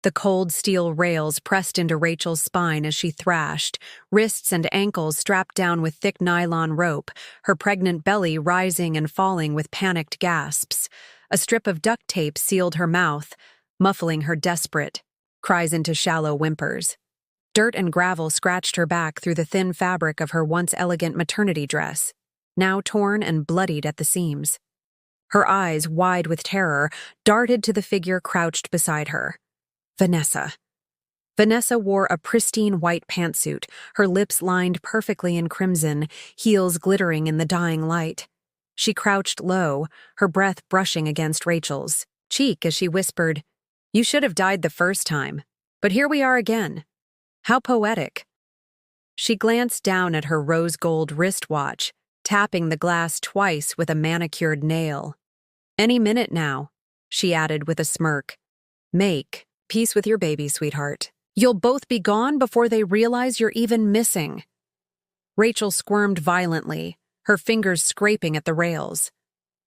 The cold steel rails pressed into Rachel's spine as she thrashed, wrists and ankles strapped down with thick nylon rope, her pregnant belly rising and falling with panicked gasps. A strip of duct tape sealed her mouth, muffling her desperate cries into shallow whimpers. Dirt and gravel scratched her back through the thin fabric of her once elegant maternity dress, now torn and bloodied at the seams. Her eyes, wide with terror, darted to the figure crouched beside her. Vanessa. Vanessa wore a pristine white pantsuit, her lips lined perfectly in crimson, heels glittering in the dying light. She crouched low, her breath brushing against Rachel's cheek as she whispered, "You should have died the first time, but here we are again. How poetic." She glanced down at her rose-gold wristwatch, tapping the glass twice with a manicured nail. "Any minute now," she added with a smirk. "Make peace with your baby, sweetheart. You'll both be gone before they realize you're even missing." Rachel squirmed violently, her fingers scraping at the rails.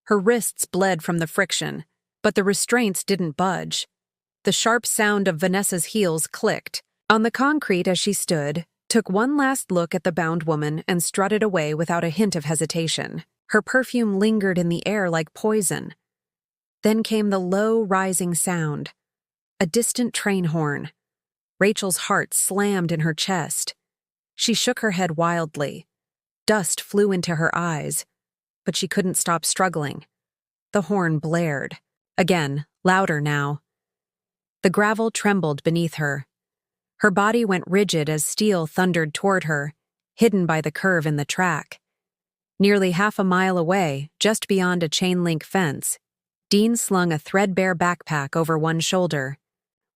Her wrists bled from the friction, but the restraints didn't budge. The sharp sound of Vanessa's heels clicked on the concrete as she stood, took one last look at the bound woman, and strutted away without a hint of hesitation. Her perfume lingered in the air like poison. Then came the low, rising sound. A distant train horn. Rachel's heart slammed in her chest. She shook her head wildly. Dust flew into her eyes, but she couldn't stop struggling. The horn blared. Again, louder now. The gravel trembled beneath her. Her body went rigid as steel thundered toward her, hidden by the curve in the track. Nearly half a mile away, just beyond a chain-link fence, Dean slung a threadbare backpack over one shoulder,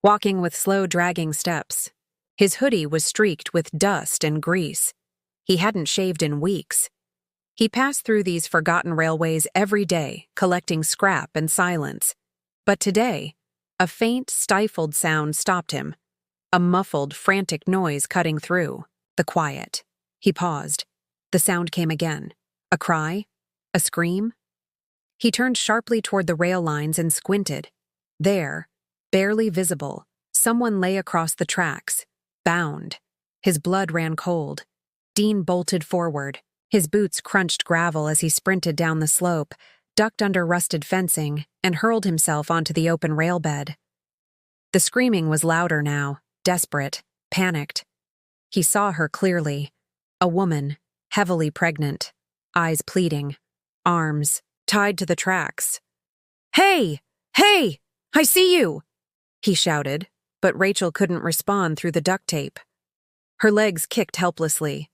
walking with slow, dragging steps. His hoodie was streaked with dust and grease. He hadn't shaved in weeks. He passed through these forgotten railways every day, collecting scrap and silence. But today, a faint, stifled sound stopped him. A muffled, frantic noise cutting through the quiet. He paused. The sound came again. A cry? A scream? He turned sharply toward the rail lines and squinted. There, barely visible, someone lay across the tracks, bound. His blood ran cold. Dean bolted forward. His boots crunched gravel as he sprinted down the slope, ducked under rusted fencing, and hurled himself onto the open rail bed. The screaming was louder now, desperate, panicked. He saw her clearly. A woman, heavily pregnant, eyes pleading, arms tied to the tracks. "Hey! Hey! I see you!" he shouted, but Rachel couldn't respond through the duct tape. Her legs kicked helplessly.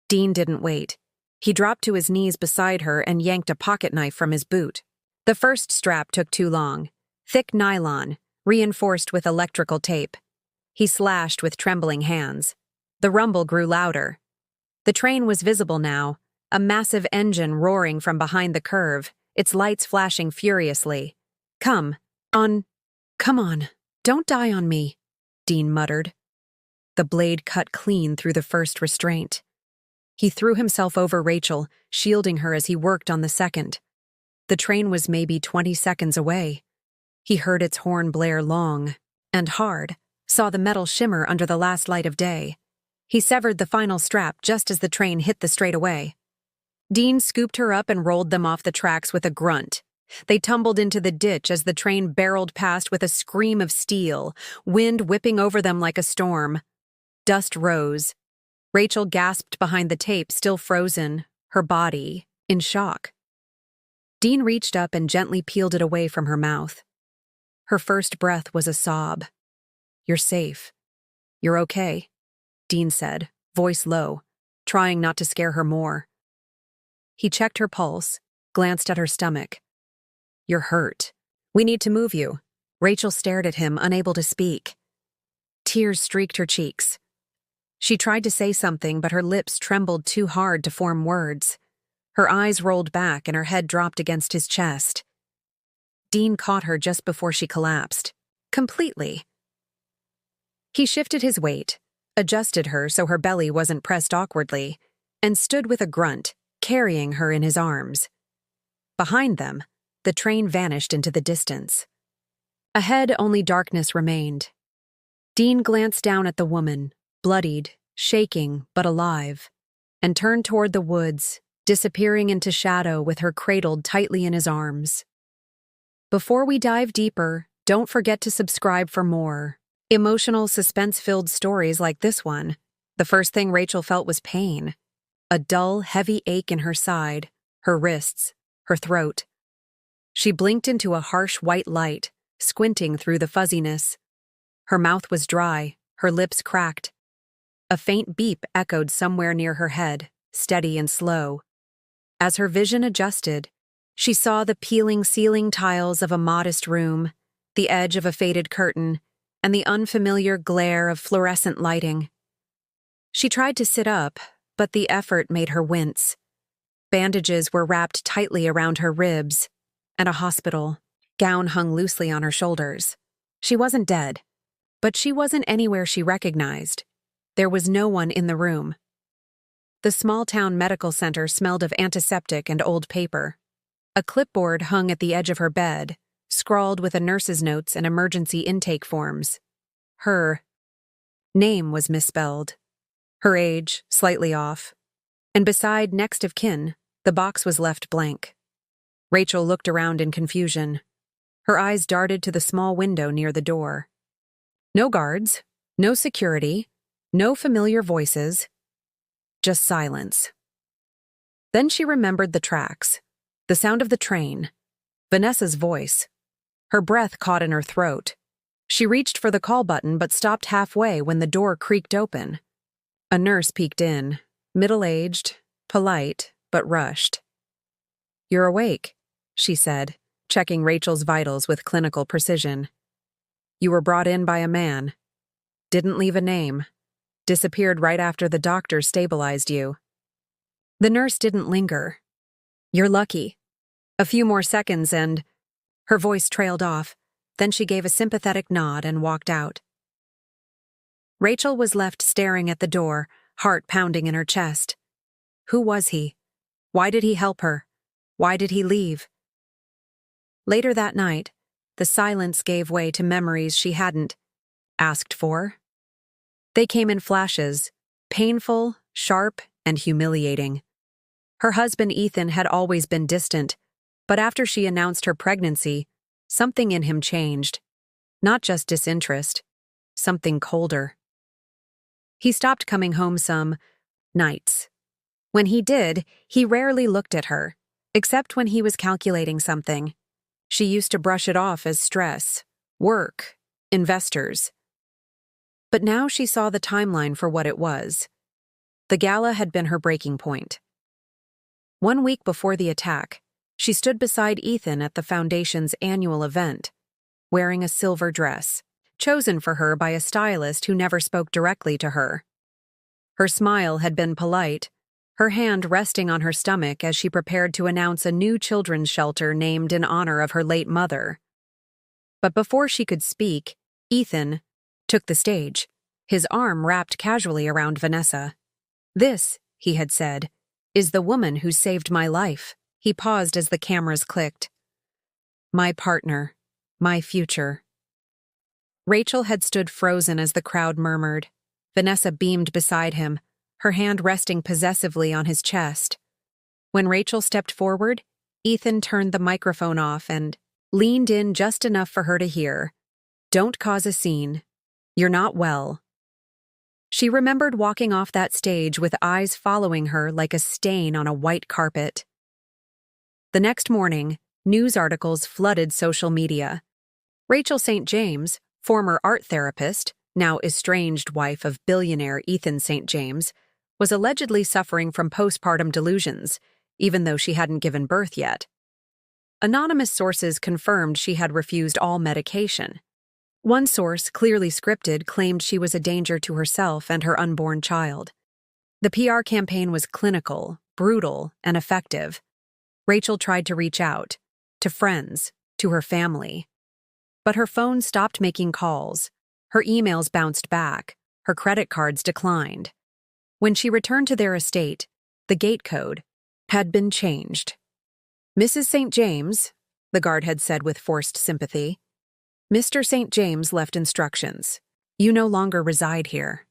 Dean didn't wait. He dropped to his knees beside her and yanked a pocket knife from his boot. The first strap took too long. Thick nylon, reinforced with electrical tape. He slashed with trembling hands. The rumble grew louder. The train was visible now, a massive engine roaring from behind the curve, its lights flashing furiously. Come on, don't die on me," Dean muttered. The blade cut clean through the first restraint. He threw himself over Rachel, shielding her as he worked on the second. The train was maybe 20 seconds away. He heard its horn blare long and hard, saw the metal shimmer under the last light of day. He severed the final strap just as the train hit the straightaway. Dean scooped her up and rolled them off the tracks with a grunt. They tumbled into the ditch as the train barreled past with a scream of steel, wind whipping over them like a storm. Dust rose. Rachel gasped behind the tape, still frozen, her body in shock. Dean reached up and gently peeled it away from her mouth. Her first breath was a sob. "You're safe. You're okay," Dean said, voice low, trying not to scare her more. He checked her pulse, glanced at her stomach. "You're hurt. We need to move you." Rachel stared at him, unable to speak. Tears streaked her cheeks. She tried to say something, but her lips trembled too hard to form words. Her eyes rolled back and her head dropped against his chest. Dean caught her just before she collapsed. Completely. He shifted his weight, adjusted her so her belly wasn't pressed awkwardly, and stood with a grunt, carrying her in his arms. Behind them, the train vanished into the distance. Ahead, only darkness remained. Dean glanced down at the woman, bloodied, shaking, but alive, and turned toward the woods, disappearing into shadow with her cradled tightly in his arms. Before we dive deeper, don't forget to subscribe for more emotional, suspense-filled stories like this one. The first thing Rachel felt was pain. A dull, heavy ache in her side, her wrists, her throat. She blinked into a harsh white light, squinting through the fuzziness. Her mouth was dry, her lips cracked. A faint beep echoed somewhere near her head, steady and slow. As her vision adjusted, she saw the peeling ceiling tiles of a modest room, the edge of a faded curtain, and the unfamiliar glare of fluorescent lighting. She tried to sit up, but the effort made her wince. Bandages were wrapped tightly around her ribs, and a hospital gown hung loosely on her shoulders. She wasn't dead, but she wasn't anywhere she recognized. There was no one in the room. The small-town medical center smelled of antiseptic and old paper. A clipboard hung at the edge of her bed, scrawled with a nurse's notes and emergency intake forms. Her name was misspelled. Her age, slightly off. And beside next of kin, the box was left blank. Rachel looked around in confusion. Her eyes darted to the small window near the door. No guards, no security, no familiar voices, just silence. Then she remembered the tracks, the sound of the train, Vanessa's voice. Her breath caught in her throat. She reached for the call button but stopped halfway when the door creaked open. A nurse peeked in, middle-aged, polite, but rushed. "You're awake," she said, checking Rachel's vitals with clinical precision. "You were brought in by a man. Didn't leave a name. Disappeared right after the doctor stabilized you." The nurse didn't linger. "You're lucky." A few more seconds and her voice trailed off. Then she gave a sympathetic nod and walked out. Rachel was left staring at the door, heart pounding in her chest. Who was he? Why did he help her? Why did he leave? Later that night, the silence gave way to memories she hadn't asked for. They came in flashes, painful, sharp, and humiliating. Her husband Ethan had always been distant, but after she announced her pregnancy, something in him changed. Not just disinterest, something colder. He stopped coming home some nights. When he did, he rarely looked at her, except when he was calculating something. She used to brush it off as stress, work, investors. But now she saw the timeline for what it was. The gala had been her breaking point. 1 week before the attack, she stood beside Ethan at the foundation's annual event, wearing a silver dress, chosen for her by a stylist who never spoke directly to her. Her smile had been polite, her hand resting on her stomach as she prepared to announce a new children's shelter named in honor of her late mother. But before she could speak, Ethan took the stage, his arm wrapped casually around Vanessa. "This," he had said, "is the woman who saved my life." He paused as the cameras clicked. "My partner, my future." Rachel had stood frozen as the crowd murmured. Vanessa beamed beside him, her hand resting possessively on his chest. When Rachel stepped forward, Ethan turned the microphone off and leaned in just enough for her to hear. "Don't cause a scene. You're not well." She remembered walking off that stage with eyes following her like a stain on a white carpet. The next morning, news articles flooded social media. Rachel St. James, former art therapist, now estranged wife of billionaire Ethan St. James, was allegedly suffering from postpartum delusions, even though she hadn't given birth yet. Anonymous sources confirmed she had refused all medication. One source, clearly scripted, claimed she was a danger to herself and her unborn child. The PR campaign was clinical, brutal, and effective. Rachel tried to reach out, to friends, to her family. But her phone stopped making calls, her emails bounced back, her credit cards declined. When she returned to their estate, the gate code had been changed. "Mrs. St. James," the guard had said with forced sympathy, Mr. St. James left instructions. You no longer reside here.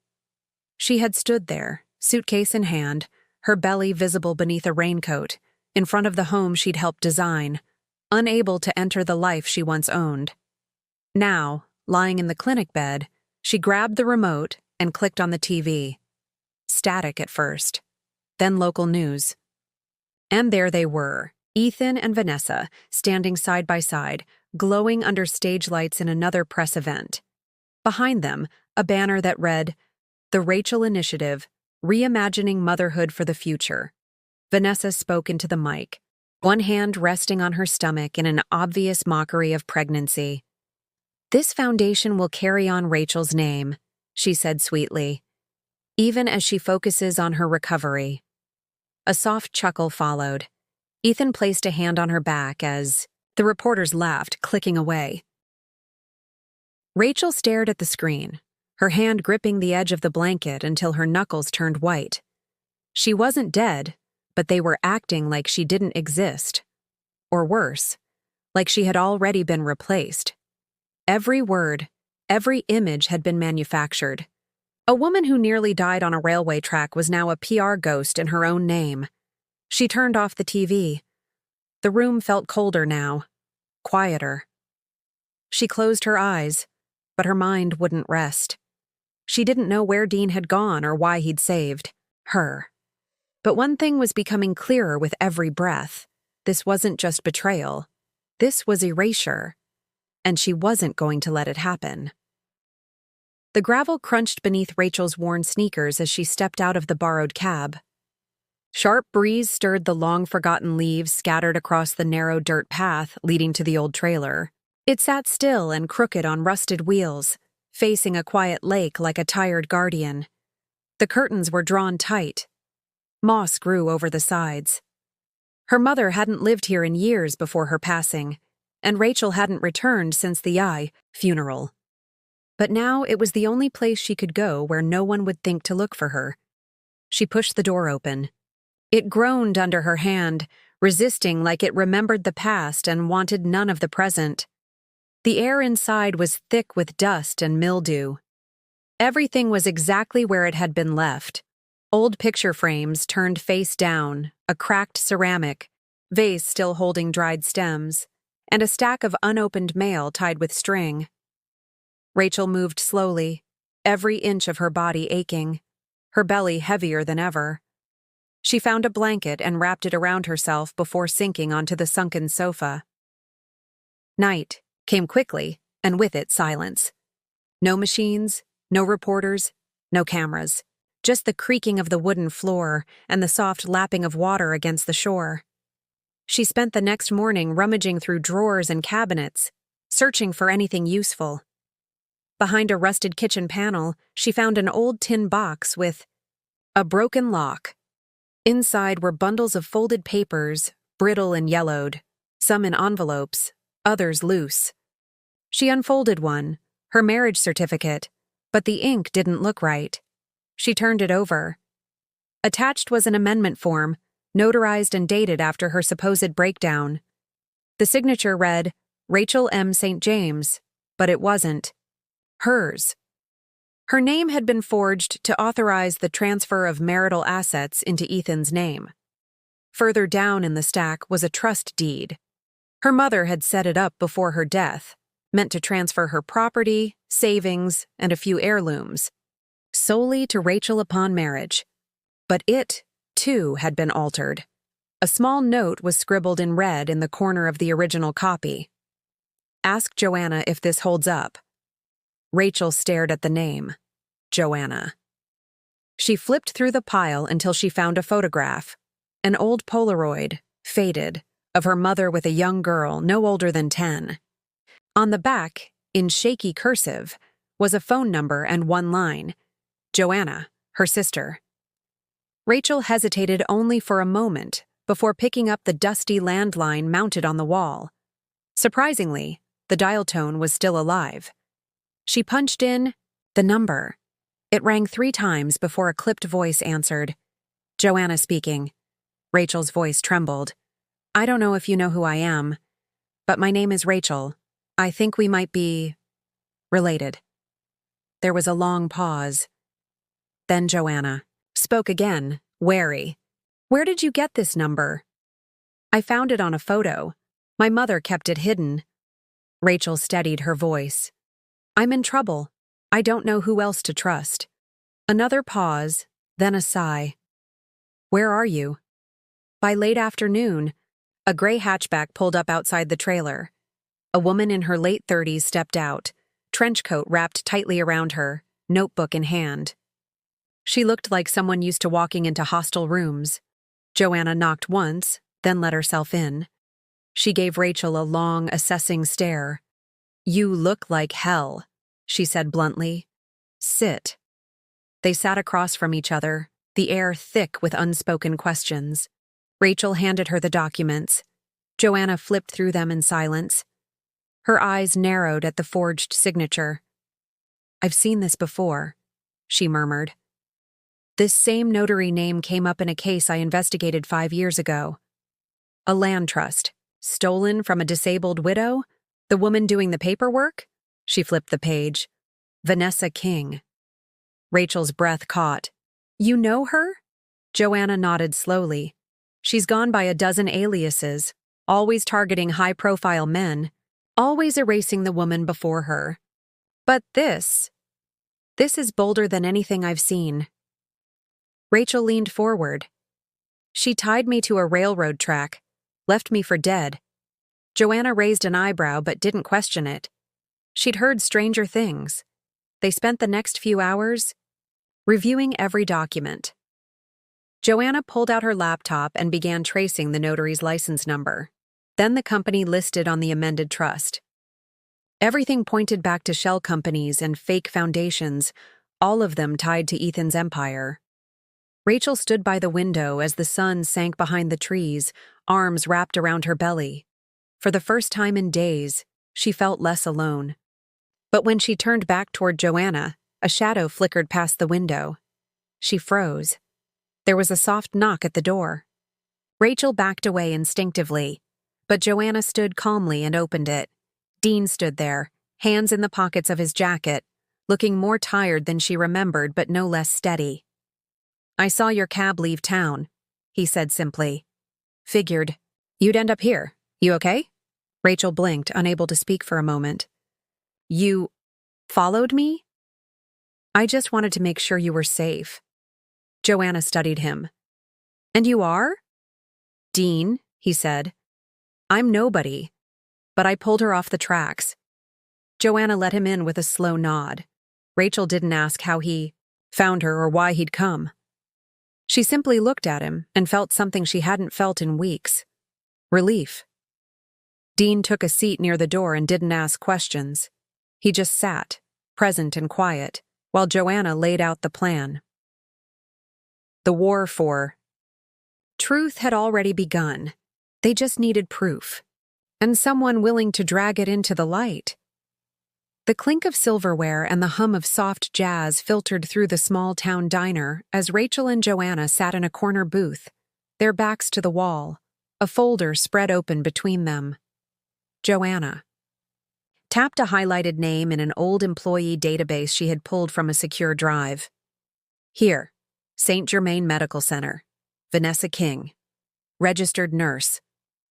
She had stood there, suitcase in hand, her belly visible beneath a raincoat, in front of the home she'd helped design, unable to enter the life she once owned. Now, lying in the clinic bed, she grabbed the remote and clicked on the TV. Static at first, then local news. And there they were, Ethan and Vanessa, standing side by side, glowing under stage lights in another press event. Behind them, a banner that read, "The Rachel Initiative, Reimagining Motherhood for the Future." Vanessa spoke into the mic, one hand resting on her stomach in an obvious mockery of pregnancy. "This foundation will carry on Rachel's name," she said sweetly, even as she focuses on her recovery. A soft chuckle followed. Ethan placed a hand on her back as the reporters laughed, clicking away. Rachel stared at the screen, her hand gripping the edge of the blanket until her knuckles turned white. She wasn't dead, but they were acting like she didn't exist. Or worse, like she had already been replaced. Every word, every image had been manufactured. A woman who nearly died on a railway track was now a PR ghost in her own name. She turned off the TV. The room felt colder now, quieter. She closed her eyes, but her mind wouldn't rest. She didn't know where Dean had gone or why he'd saved her. But one thing was becoming clearer with every breath. This wasn't just betrayal. This was erasure. And she wasn't going to let it happen. The gravel crunched beneath Rachel's worn sneakers as she stepped out of the borrowed cab. Sharp breeze stirred the long-forgotten leaves scattered across the narrow dirt path leading to the old trailer. It sat still and crooked on rusted wheels, facing a quiet lake like a tired guardian. The curtains were drawn tight. Moss grew over the sides. Her mother hadn't lived here in years before her passing, and Rachel hadn't returned since the funeral. But now it was the only place she could go where no one would think to look for her. She pushed the door open. It groaned under her hand, resisting like it remembered the past and wanted none of the present. The air inside was thick with dust and mildew. Everything was exactly where it had been left. Old picture frames turned face down, a cracked ceramic, vase still holding dried stems, and a stack of unopened mail tied with string. Rachel moved slowly, every inch of her body aching, her belly heavier than ever. She found a blanket and wrapped it around herself before sinking onto the sunken sofa. Night came quickly, and with it silence. No machines, no reporters, no cameras. Just the creaking of the wooden floor and the soft lapping of water against the shore. She spent the next morning rummaging through drawers and cabinets, searching for anything useful. Behind a rusted kitchen panel, she found an old tin box with a broken lock. Inside were bundles of folded papers, brittle and yellowed, some in envelopes, others loose. She unfolded one, her marriage certificate, but the ink didn't look right. She turned it over. Attached was an amendment form, notarized and dated after her supposed breakdown. The signature read, Rachel M. St. James, but it wasn't. Hers. Her name had been forged to authorize the transfer of marital assets into Ethan's name. Further down in the stack was a trust deed. Her mother had set it up before her death, meant to transfer her property, savings, and a few heirlooms, solely to Rachel upon marriage. But it, too, had been altered. A small note was scribbled in red in the corner of the original copy. Ask Joanna if this holds up. Rachel stared at the name. Joanna. She flipped through the pile until she found a photograph. An old Polaroid, faded, of her mother with a young girl no older than 10. On the back, in shaky cursive, was a phone number and one line. Joanna, her sister. Rachel hesitated only for a moment before picking up the dusty landline mounted on the wall. Surprisingly, the dial tone was still alive. She punched in the number. It rang 3 times before a clipped voice answered. Joanna speaking. Rachel's voice trembled. I don't know if you know who I am, but my name is Rachel. I think we might be related. There was a long pause. Then Joanna spoke again, wary. Where did you get this number? I found it on a photo. My mother kept it hidden. Rachel steadied her voice. I'm in trouble. I don't know who else to trust. Another pause, then a sigh. Where are you? By late afternoon, a gray hatchback pulled up outside the trailer. A woman in her late 30s stepped out, trench coat wrapped tightly around her, notebook in hand. She looked like someone used to walking into hostile rooms. Joanna knocked once, then let herself in. She gave Rachel a long, assessing stare. You look like hell, she said bluntly. Sit. They sat across from each other, the air thick with unspoken questions. Rachel handed her the documents. Joanna flipped through them in silence. Her eyes narrowed at the forged signature. I've seen this before, she murmured. This same notary name came up in a case I investigated 5 years ago. A land trust, stolen from a disabled widow? The woman doing the paperwork? She flipped the page. Vanessa King. Rachel's breath caught. You know her? Joanna nodded slowly. She's gone by a dozen aliases, always targeting high-profile men, always erasing the woman before her. But this is bolder than anything I've seen. Rachel leaned forward. She tied me to a railroad track, left me for dead. Joanna raised an eyebrow but didn't question it. She'd heard stranger things. They spent the next few hours reviewing every document. Joanna pulled out her laptop and began tracing the notary's license number. Then the company listed on the amended trust. Everything pointed back to shell companies and fake foundations, all of them tied to Ethan's empire. Rachel stood by the window as the sun sank behind the trees, arms wrapped around her belly. For the first time in days, she felt less alone. But when she turned back toward Joanna, a shadow flickered past the window. She froze. There was a soft knock at the door. Rachel backed away instinctively, but Joanna stood calmly and opened it. Dean stood there, hands in the pockets of his jacket, looking more tired than she remembered but no less steady. I saw your cab leave town, he said simply. Figured. You'd end up here. You okay? Rachel blinked, unable to speak for a moment. You followed me? I just wanted to make sure you were safe. Joanna studied him. And you are? Dean, he said. I'm nobody. But I pulled her off the tracks. Joanna let him in with a slow nod. Rachel didn't ask how he found her or why he'd come. She simply looked at him and felt something she hadn't felt in weeks. Relief. Dean took a seat near the door and didn't ask questions. He just sat, present and quiet, while Joanna laid out the plan. The war for truth had already begun. They just needed proof, and someone willing to drag it into the light. The clink of silverware and the hum of soft jazz filtered through the small-town diner as Rachel and Joanna sat in a corner booth, their backs to the wall, a folder spread open between them. Joanna tapped a highlighted name in an old employee database she had pulled from a secure drive. Here, St. Germain Medical Center, Vanessa King, registered nurse,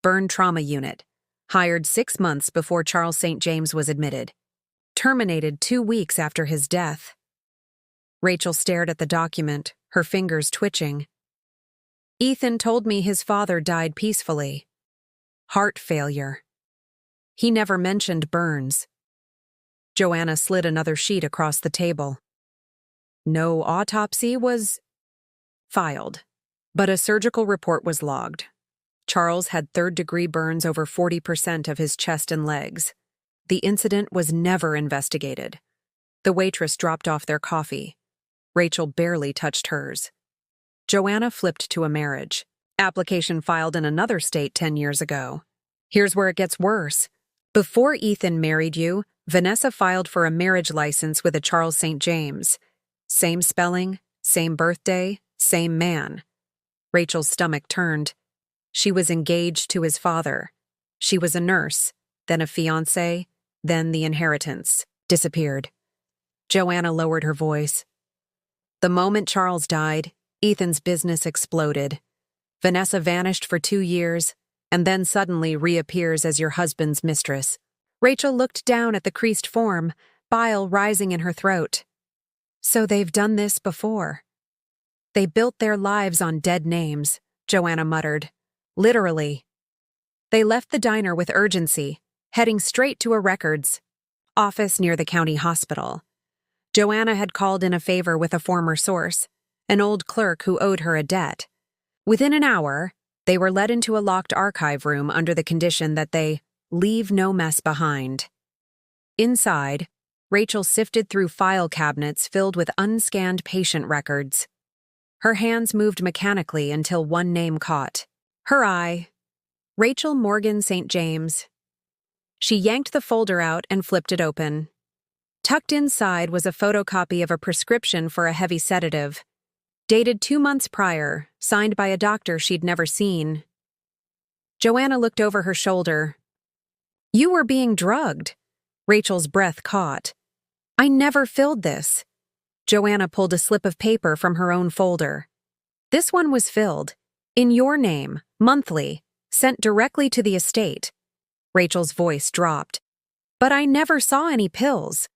burn trauma unit, hired 6 months before Charles St. James was admitted. Terminated 2 weeks after his death. Rachel stared at the document, her fingers twitching. Ethan told me his father died peacefully. Heart failure. He never mentioned burns. Joanna slid another sheet across the table. No autopsy was filed, but a surgical report was logged. Charles had third-degree burns over 40% of his chest and legs. The incident was never investigated. The waitress dropped off their coffee. Rachel barely touched hers. Joanna flipped to a marriage. Application filed in another state 10 years ago. Here's where it gets worse. Before Ethan married you, Vanessa filed for a marriage license with a Charles St. James. Same spelling, same birthday, same man. Rachel's stomach turned. She was engaged to his father. She was a nurse, then a fiancée, Then the inheritance disappeared. Joanna lowered her voice. The moment Charles died, Ethan's business exploded. Vanessa vanished for 2 years, and then suddenly reappears as your husband's mistress. Rachel looked down at the creased form, bile rising in her throat. So they've done this before. They built their lives on dead names, Joanna muttered. Literally. They left the diner with urgency, heading straight to a records office near the county hospital. Joanna had called in a favor with a former source, an old clerk who owed her a debt. Within an hour, they were led into a locked archive room under the condition that they leave no mess behind. Inside, Rachel sifted through file cabinets filled with unscanned patient records. Her hands moved mechanically until one name caught her eye. Rachel Morgan St. James. She yanked the folder out and flipped it open. Tucked inside was a photocopy of a prescription for a heavy sedative, dated 2 months prior, signed by a doctor she'd never seen. Joanna looked over her shoulder. You were being drugged. Rachel's breath caught. I never filled this. Joanna pulled a slip of paper from her own folder. This one was filled. In your name, monthly, sent directly to the estate. Rachel's voice dropped. But I never saw any pills.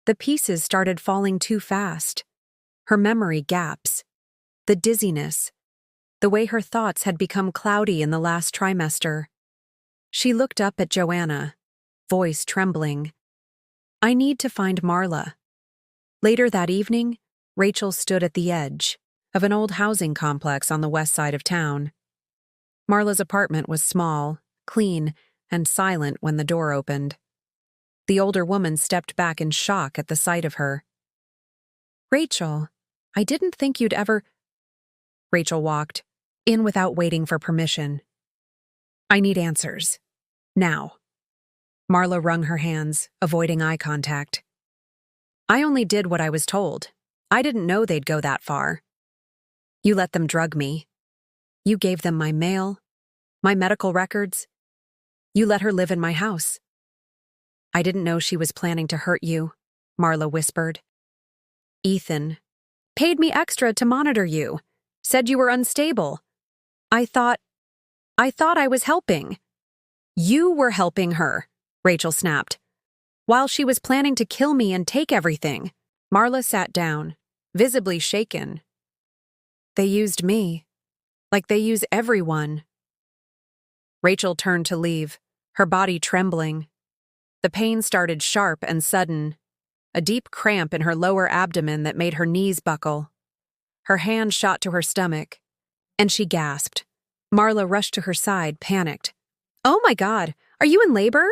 The pieces started falling too fast. Her memory gaps. The dizziness. The way her thoughts had become cloudy in the last trimester. She looked up at Joanna, voice trembling. I need to find Marla. Later that evening, Rachel stood at the edge of an old housing complex on the west side of town. Marla's apartment was small, clean, and silent when the door opened. The older woman stepped back in shock at the sight of her. Rachel, I didn't think you'd ever... Rachel walked in without waiting for permission. I need answers. Now. Marla wrung her hands, avoiding eye contact. I only did what I was told. I didn't know they'd go that far. You let them drug me. You gave them my mail, my medical records. You let her live in my house. I didn't know she was planning to hurt you, Marla whispered. Ethan paid me extra to monitor you, said you were unstable. I thought I was helping. You were helping her, Rachel snapped. While she was planning to kill me and take everything. Marla sat down, visibly shaken. They used me, like they use everyone. Rachel turned to leave, her body trembling. The pain started sharp and sudden, a deep cramp in her lower abdomen that made her knees buckle. Her hand shot to her stomach, and she gasped. Marla rushed to her side, panicked. Oh my God, are you in labor?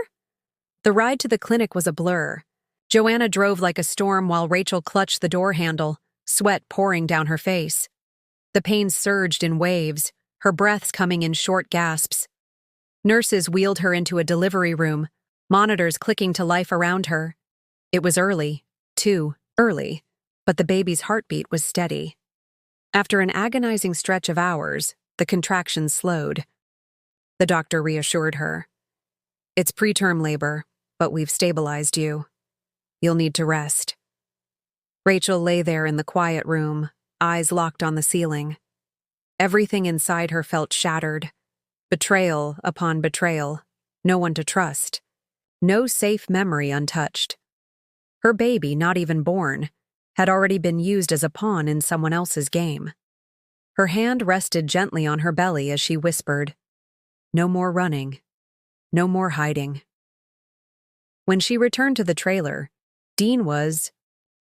The ride to the clinic was a blur. Joanna drove like a storm while Rachel clutched the door handle, sweat pouring down her face. The pain surged in waves, her breaths coming in short gasps. Nurses wheeled her into a delivery room, monitors clicking to life around her. It was early, too early, but the baby's heartbeat was steady. After an agonizing stretch of hours, the contractions slowed. The doctor reassured her. It's preterm labor, but we've stabilized you. You'll need to rest. Rachel lay there in the quiet room, eyes locked on the ceiling. Everything inside her felt shattered. Betrayal upon betrayal. No one to trust. No safe memory untouched. Her baby, not even born, had already been used as a pawn in someone else's game. Her hand rested gently on her belly as she whispered, "No more running. No more hiding." When she returned to the trailer, Dean was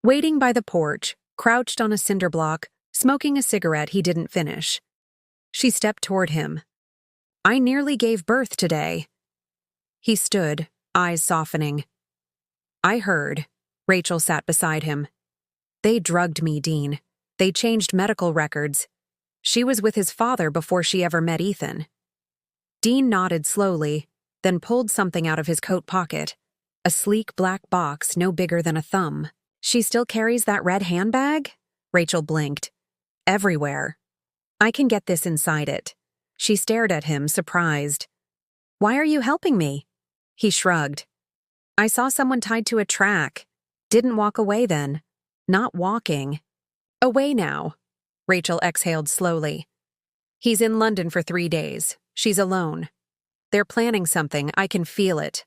waiting by the porch, crouched on a cinder block, smoking a cigarette he didn't finish. She stepped toward him. "I nearly gave birth today." He stood, eyes softening. "I heard." Rachel sat beside him. "They drugged me, Dean. They changed medical records. She was with his father before she ever met Ethan." Dean nodded slowly, then pulled something out of his coat pocket, a sleek black box no bigger than a thumb. "She still carries that red handbag?" Rachel blinked. "Everywhere. I can get this inside it." She stared at him, surprised. "Why are you helping me?" He shrugged. I saw someone tied to a track. Didn't walk away then. Not walking. Away now. Rachel exhaled slowly. He's in London for 3 days. She's alone. They're planning something, I can feel it.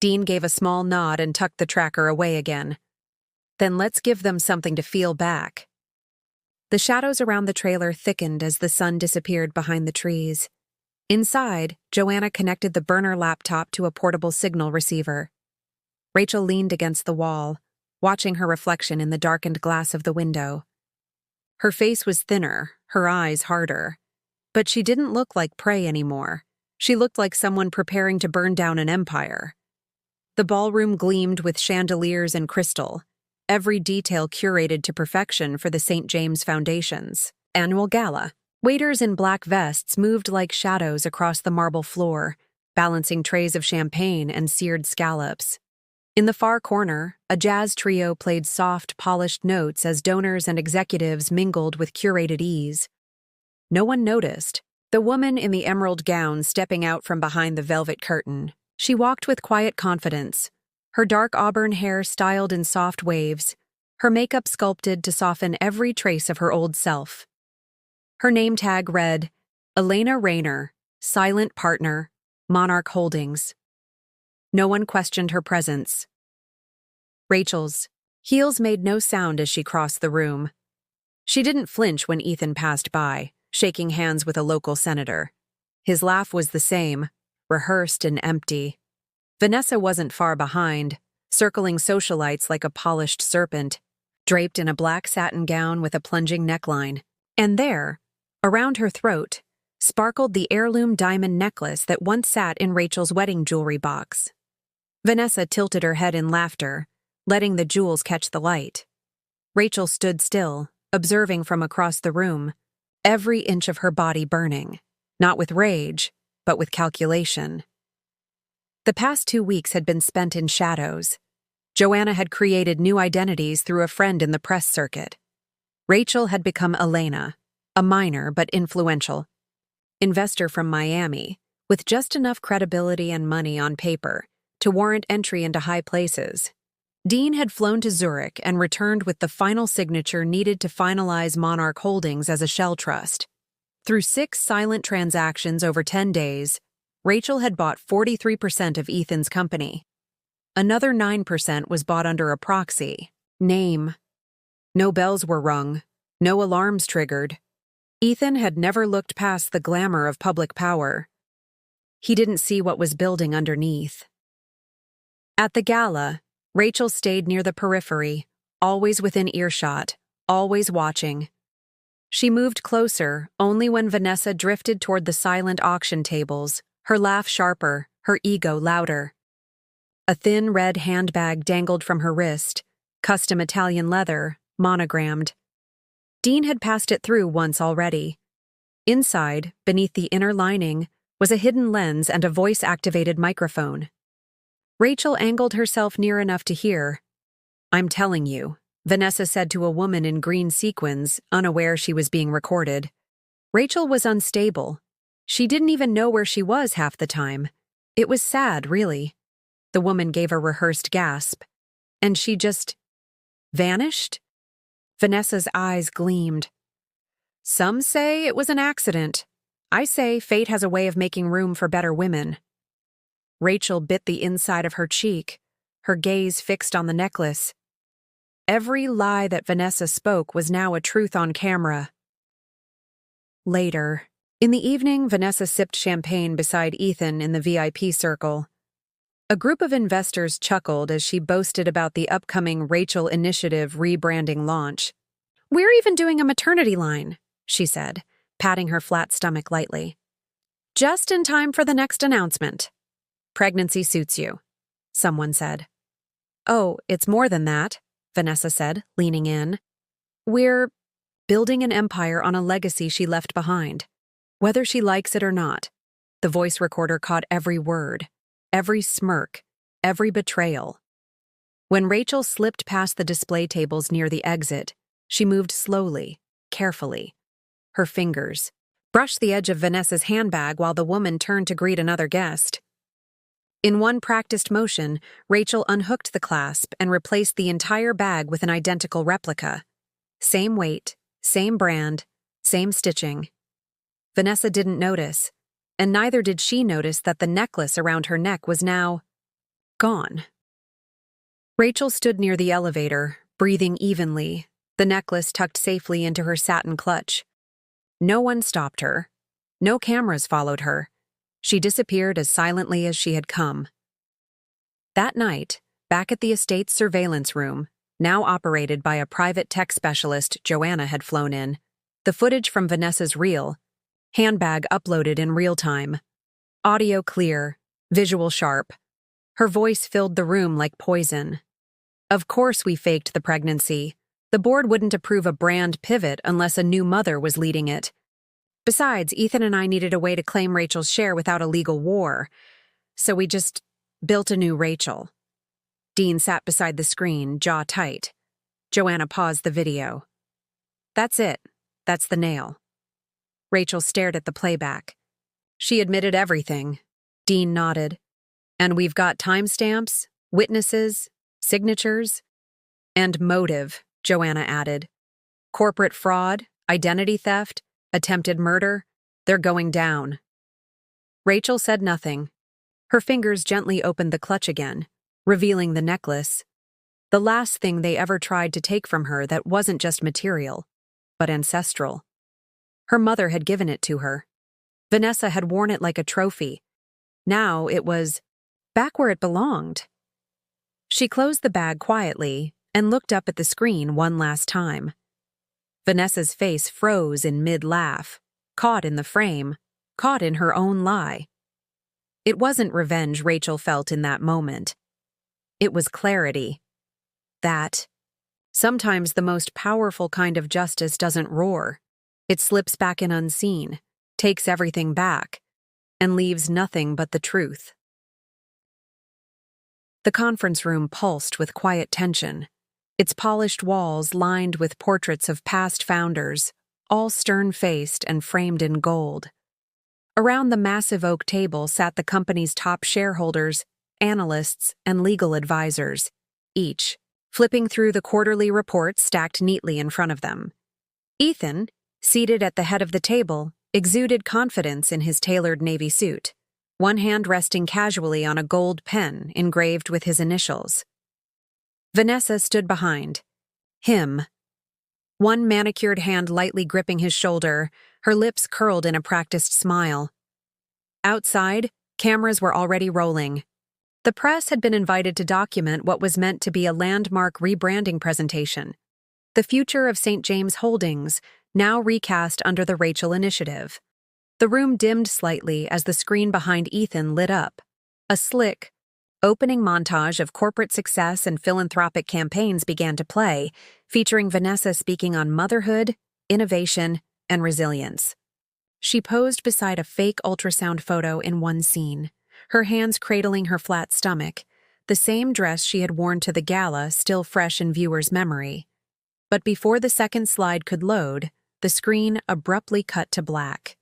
Dean gave a small nod and tucked the tracker away again. Then let's give them something to feel back. The shadows around the trailer thickened as the sun disappeared behind the trees. Inside, Joanna connected the burner laptop to a portable signal receiver. Rachel leaned against the wall, watching her reflection in the darkened glass of the window. Her face was thinner, her eyes harder. But she didn't look like prey anymore. She looked like someone preparing to burn down an empire. The ballroom gleamed with chandeliers and crystal, every detail curated to perfection for the St. James Foundation's annual gala. Waiters in black vests moved like shadows across the marble floor, balancing trays of champagne and seared scallops. In the far corner, a jazz trio played soft, polished notes as donors and executives mingled with curated ease. No one noticed. The woman in the emerald gown stepping out from behind the velvet curtain. She walked with quiet confidence, her dark auburn hair styled in soft waves, her makeup sculpted to soften every trace of her old self. Her name tag read, Elena Rayner, Silent Partner, Monarch Holdings. No one questioned her presence. Rachel's heels made no sound as she crossed the room. She didn't flinch when Ethan passed by, shaking hands with a local senator. His laugh was the same, rehearsed and empty. Vanessa wasn't far behind, circling socialites like a polished serpent, draped in a black satin gown with a plunging neckline. And there, around her throat, sparkled the heirloom diamond necklace that once sat in Rachel's wedding jewelry box. Vanessa tilted her head in laughter, letting the jewels catch the light. Rachel stood still, observing from across the room, every inch of her body burning, not with rage, but with calculation. The past 2 weeks had been spent in shadows. Joanna had created new identities through a friend in the press circuit. Rachel had become Elena, a minor but influential investor from Miami, with just enough credibility and money on paper to warrant entry into high places. Dean had flown to Zurich and returned with the final signature needed to finalize Monarch Holdings as a shell trust. Through 6 silent transactions over 10 days, Rachel had bought 43% of Ethan's company. Another 9% was bought under a proxy name. No bells were rung, no alarms triggered. Ethan had never looked past the glamour of public power. He didn't see what was building underneath. At the gala, Rachel stayed near the periphery, always within earshot, always watching. She moved closer only when Vanessa drifted toward the silent auction tables, her laugh sharper, her ego louder. A thin red handbag dangled from her wrist, custom Italian leather, monogrammed. Dean had passed it through once already. Inside, beneath the inner lining, was a hidden lens and a voice-activated microphone. Rachel angled herself near enough to hear. "I'm telling you," Vanessa said to a woman in green sequins, unaware she was being recorded. Rachel was unstable. She didn't even know where she was half the time. It was sad, really. The woman gave a rehearsed gasp. And she just vanished? Vanessa's eyes gleamed. Some say it was an accident. I say fate has a way of making room for better women. Rachel bit the inside of her cheek, her gaze fixed on the necklace. Every lie that Vanessa spoke was now a truth on camera. Later. In the evening, Vanessa sipped champagne beside Ethan in the VIP circle. A group of investors chuckled as she boasted about the upcoming Rachel Initiative rebranding launch. "We're even doing a maternity line," she said, patting her flat stomach lightly. "Just in time for the next announcement." "Pregnancy suits you," someone said. "Oh, it's more than that," Vanessa said, leaning in. "We're building an empire on a legacy she left behind. Whether she likes it or not." The voice recorder caught every word, every smirk, every betrayal. When Rachel slipped past the display tables near the exit, she moved slowly, carefully. Her fingers brushed the edge of Vanessa's handbag while the woman turned to greet another guest. In one practiced motion, Rachel unhooked the clasp and replaced the entire bag with an identical replica. Same weight, same brand, same stitching. Vanessa didn't notice, and neither did she notice that the necklace around her neck was now gone. Rachel stood near the elevator, breathing evenly, the necklace tucked safely into her satin clutch. No one stopped her. No cameras followed her. She disappeared as silently as she had come. That night, back at the estate's surveillance room, now operated by a private tech specialist Joanna had flown in, the footage from Vanessa's reel, handbag uploaded in real time. Audio clear, visual sharp. Her voice filled the room like poison. Of course we faked the pregnancy. The board wouldn't approve a brand pivot unless a new mother was leading it. Besides, Ethan and I needed a way to claim Rachel's share without a legal war. So we just built a new Rachel. Dean sat beside the screen, jaw tight. Joanna paused the video. That's it. That's the nail. Rachel stared at the playback. She admitted everything. Dean nodded. And we've got timestamps, witnesses, signatures, and motive, Joanna added. Corporate fraud, identity theft, attempted murder, they're going down. Rachel said nothing. Her fingers gently opened the clutch again, revealing the necklace. The last thing they ever tried to take from her that wasn't just material, but ancestral. Her mother had given it to her. Vanessa had worn it like a trophy. Now it was back where it belonged. She closed the bag quietly and looked up at the screen one last time. Vanessa's face froze in mid-laugh, caught in the frame, caught in her own lie. It wasn't revenge Rachel felt in that moment. It was clarity. That sometimes the most powerful kind of justice doesn't roar. It slips back in unseen, takes everything back, and leaves nothing but the truth. The conference room pulsed with quiet tension, its polished walls lined with portraits of past founders, all stern-faced and framed in gold. Around the massive oak table sat the company's top shareholders, analysts, and legal advisors, each flipping through the quarterly reports stacked neatly in front of them. Ethan, seated at the head of the table, exuded confidence in his tailored navy suit, one hand resting casually on a gold pen engraved with his initials. Vanessa stood behind. Him. One manicured hand lightly gripping his shoulder, her lips curled in a practiced smile. Outside, cameras were already rolling. The press had been invited to document what was meant to be a landmark rebranding presentation. The future of St. James Holdings, now recast under the Rachel Initiative. The room dimmed slightly as the screen behind Ethan lit up. A slick, opening montage of corporate success and philanthropic campaigns began to play, featuring Vanessa speaking on motherhood, innovation, and resilience. She posed beside a fake ultrasound photo in one scene, her hands cradling her flat stomach, the same dress she had worn to the gala still fresh in viewers' memory. But before the second slide could load, the screen abruptly cut to black.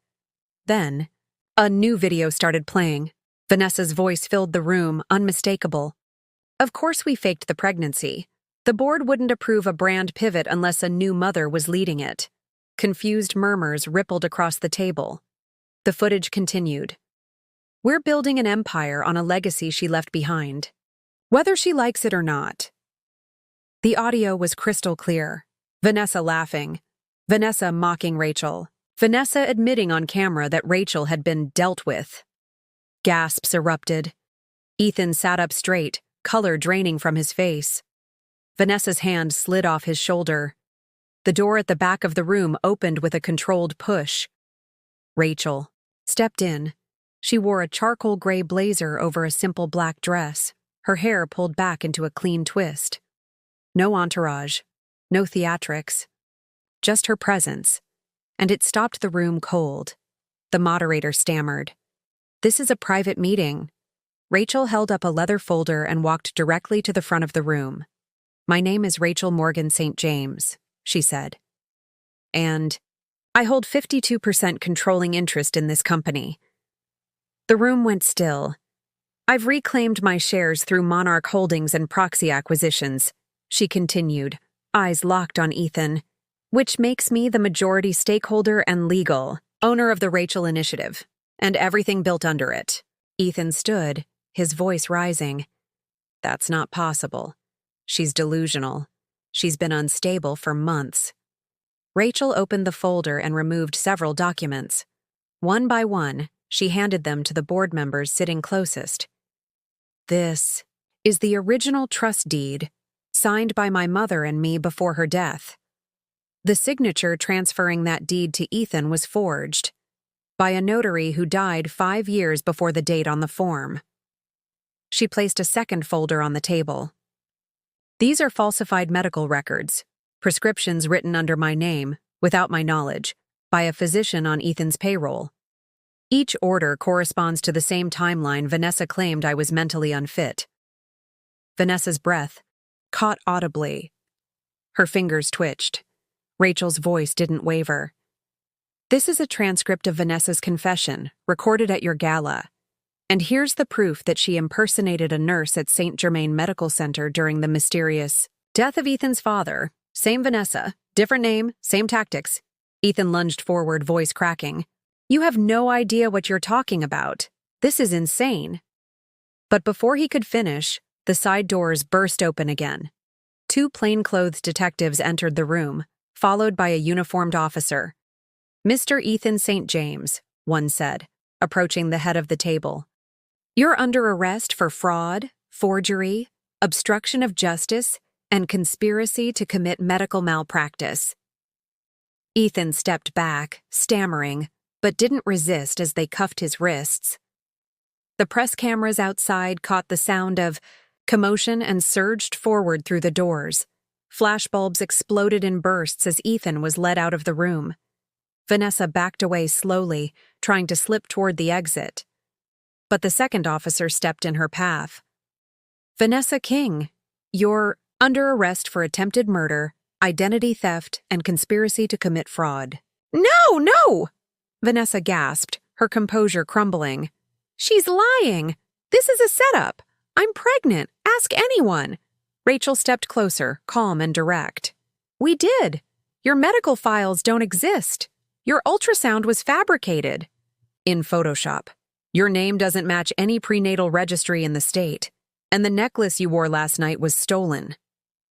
Then, a new video started playing. Vanessa's voice filled the room, unmistakable. Of course we faked the pregnancy. The board wouldn't approve a brand pivot unless a new mother was leading it. Confused murmurs rippled across the table. The footage continued. We're building an empire on a legacy she left behind, whether she likes it or not. The audio was crystal clear. Vanessa laughing. Vanessa mocking Rachel. Vanessa admitting on camera that Rachel had been dealt with. Gasps erupted. Ethan sat up straight, color draining from his face. Vanessa's hand slid off his shoulder. The door at the back of the room opened with a controlled push. Rachel stepped in. She wore a charcoal gray blazer over a simple black dress, her hair pulled back into a clean twist. No entourage, no theatrics, just her presence. And it stopped the room cold. The moderator stammered. This is a private meeting. Rachel held up a leather folder and walked directly to the front of the room. My name is Rachel Morgan St. James, she said. And I hold 52% controlling interest in this company. The room went still. I've reclaimed my shares through Monarch Holdings and proxy acquisitions, she continued, eyes locked on Ethan, which makes me the majority stakeholder and legal owner of the Rachel Initiative, and everything built under it. Ethan stood, his voice rising. That's not possible. She's delusional. She's been unstable for months. Rachel opened the folder and removed several documents. One by one, she handed them to the board members sitting closest. This is the original trust deed, signed by my mother and me before her death. The signature transferring that deed to Ethan was forged by a notary who died 5 years before the date on the form. She placed a second folder on the table. These are falsified medical records, prescriptions written under my name, without my knowledge, by a physician on Ethan's payroll. Each order corresponds to the same timeline Vanessa claimed I was mentally unfit. Vanessa's breath caught audibly. Her fingers twitched. Rachel's voice didn't waver. This is a transcript of Vanessa's confession, recorded at your gala. And here's the proof that she impersonated a nurse at St. Germain Medical Center during the mysterious death of Ethan's father. Same Vanessa, different name, same tactics. Ethan lunged forward, voice cracking. You have no idea what you're talking about. This is insane. But before he could finish, the side doors burst open again. 2 plainclothes detectives entered the room, followed by a uniformed officer. Mr. Ethan St. James, one said, approaching the head of the table. You're under arrest for fraud, forgery, obstruction of justice, and conspiracy to commit medical malpractice. Ethan stepped back, stammering, but didn't resist as they cuffed his wrists. The press cameras outside caught the sound of commotion and surged forward through the doors. Flashbulbs exploded in bursts as Ethan was led out of the room. Vanessa backed away slowly, trying to slip toward the exit. But the second officer stepped in her path. Vanessa King, you're under arrest for attempted murder, identity theft, and conspiracy to commit fraud. No! Vanessa gasped, her composure crumbling. She's lying. This is a setup. I'm pregnant. Ask anyone. Rachel stepped closer, calm and direct. We did. Your medical files don't exist. Your ultrasound was fabricated. In Photoshop. Your name doesn't match any prenatal registry in the state, and the necklace you wore last night was stolen.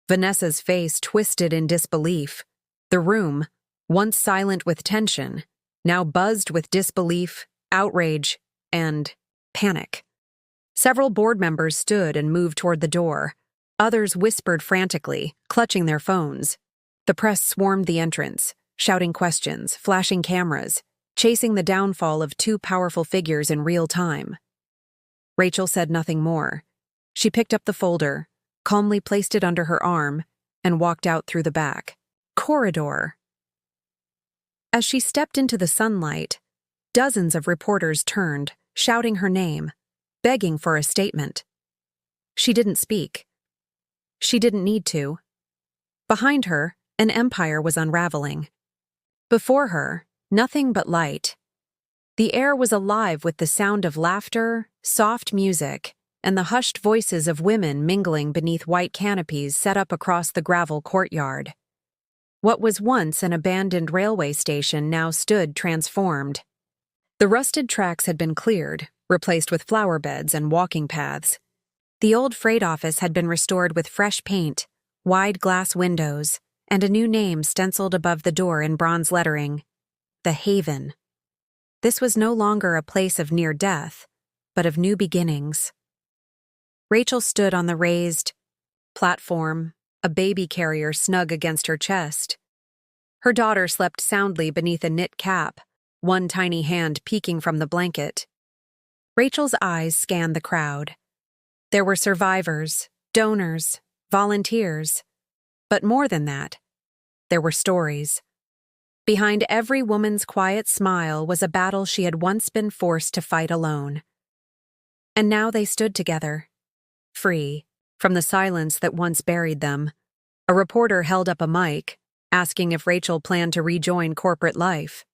Vanessa's face twisted in disbelief. The room, once silent with tension, now buzzed with disbelief, outrage, and panic. Several board members stood and moved toward the door. Others whispered frantically, clutching their phones. The press swarmed the entrance, shouting questions, flashing cameras, chasing the downfall of 2 powerful figures in real time. Rachel said nothing more. She picked up the folder, calmly placed it under her arm, and walked out through the back corridor. As she stepped into the sunlight, dozens of reporters turned, shouting her name, begging for a statement. She didn't speak. She didn't need to. Behind her, an empire was unraveling. Before her, nothing but light. The air was alive with the sound of laughter, soft music, and the hushed voices of women mingling beneath white canopies set up across the gravel courtyard. What was once an abandoned railway station now stood transformed. The rusted tracks had been cleared, replaced with flower beds and walking paths. The old freight office had been restored with fresh paint, wide glass windows, and a new name stenciled above the door in bronze lettering. The Haven. This was no longer a place of near death, but of new beginnings. Rachel stood on the raised platform, a baby carrier snug against her chest. Her daughter slept soundly beneath a knit cap, one tiny hand peeking from the blanket. Rachel's eyes scanned the crowd. There were survivors, donors, volunteers. But more than that, there were stories. Behind every woman's quiet smile was a battle she had once been forced to fight alone. And now they stood together, free from the silence that once buried them. A reporter held up a mic, asking if Rachel planned to rejoin corporate life.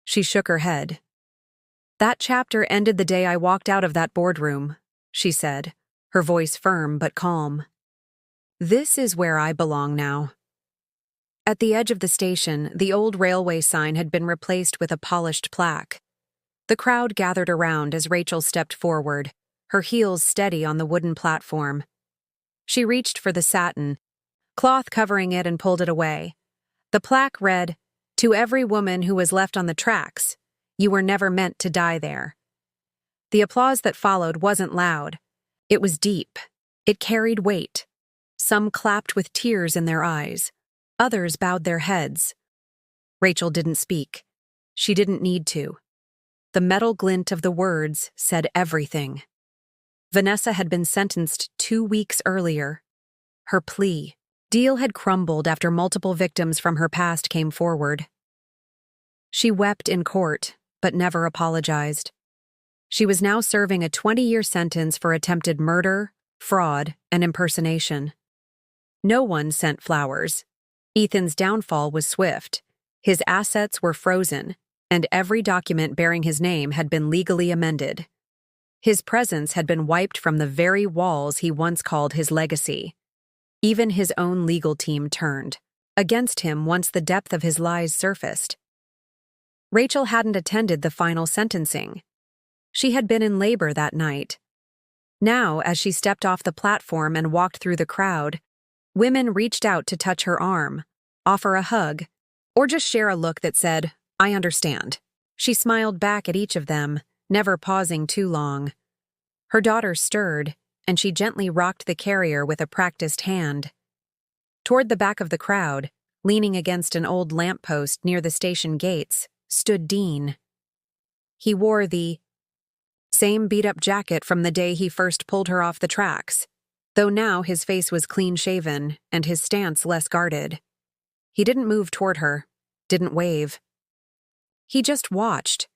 She shook her head. That chapter ended the day I walked out of that boardroom, she said, her voice firm but calm. "This is where I belong now." At the edge of the station, the old railway sign had been replaced with a polished plaque. The crowd gathered around as Rachel stepped forward, her heels steady on the wooden platform. She reached for the satin cloth covering it and pulled it away. The plaque read, "To every woman who was left on the tracks, you were never meant to die there." The applause that followed wasn't loud. It was deep. It carried weight. Some clapped with tears in their eyes. Others bowed their heads. Rachel didn't speak. She didn't need to. The metal glint of the words said everything. Vanessa had been sentenced 2 weeks earlier. Her plea deal had crumbled after multiple victims from her past came forward. She wept in court, but never apologized. She was now serving a 20-year sentence for attempted murder, fraud, and impersonation. No one sent flowers. Ethan's downfall was swift. His assets were frozen, and every document bearing his name had been legally amended. His presence had been wiped from the very walls he once called his legacy. Even his own legal team turned against him once the depth of his lies surfaced. Rachel hadn't attended the final sentencing. She had been in labor that night. Now, as she stepped off the platform and walked through the crowd, women reached out to touch her arm, offer a hug, or just share a look that said, "I understand." She smiled back at each of them, never pausing too long. Her daughter stirred, and she gently rocked the carrier with a practiced hand. Toward the back of the crowd, leaning against an old lamppost near the station gates, stood Dean. He wore the same beat-up jacket from the day he first pulled her off the tracks, though now his face was clean-shaven and his stance less guarded. He didn't move toward her, didn't wave. He just watched.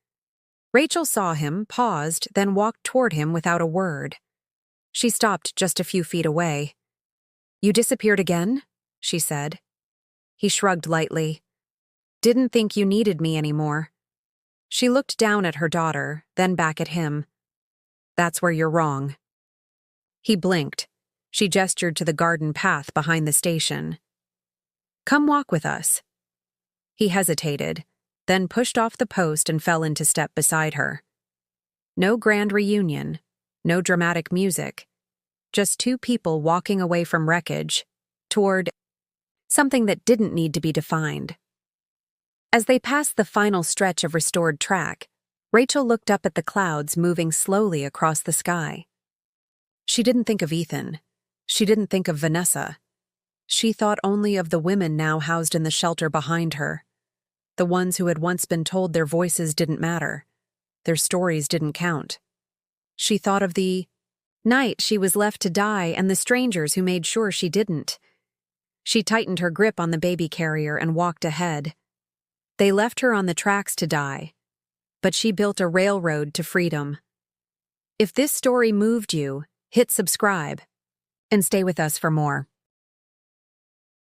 Rachel saw him, paused, then walked toward him without a word. She stopped just a few feet away. "You disappeared again?" she said. He shrugged lightly. "Didn't think you needed me anymore." She looked down at her daughter, then back at him. "That's where you're wrong." He blinked. She gestured to the garden path behind the station. "Come walk with us." He hesitated, then pushed off the post and fell into step beside her. No grand reunion, no dramatic music, just two people walking away from wreckage, toward something that didn't need to be defined. As they passed the final stretch of restored track, Rachel looked up at the clouds moving slowly across the sky. She didn't think of Ethan. She didn't think of Vanessa. She thought only of the women now housed in the shelter behind her, the ones who had once been told their voices didn't matter, their stories didn't count. She thought of the night she was left to die and the strangers who made sure she didn't. She tightened her grip on the baby carrier and walked ahead. They left her on the tracks to die, but she built a railroad to freedom. If this story moved you, hit subscribe and stay with us for more.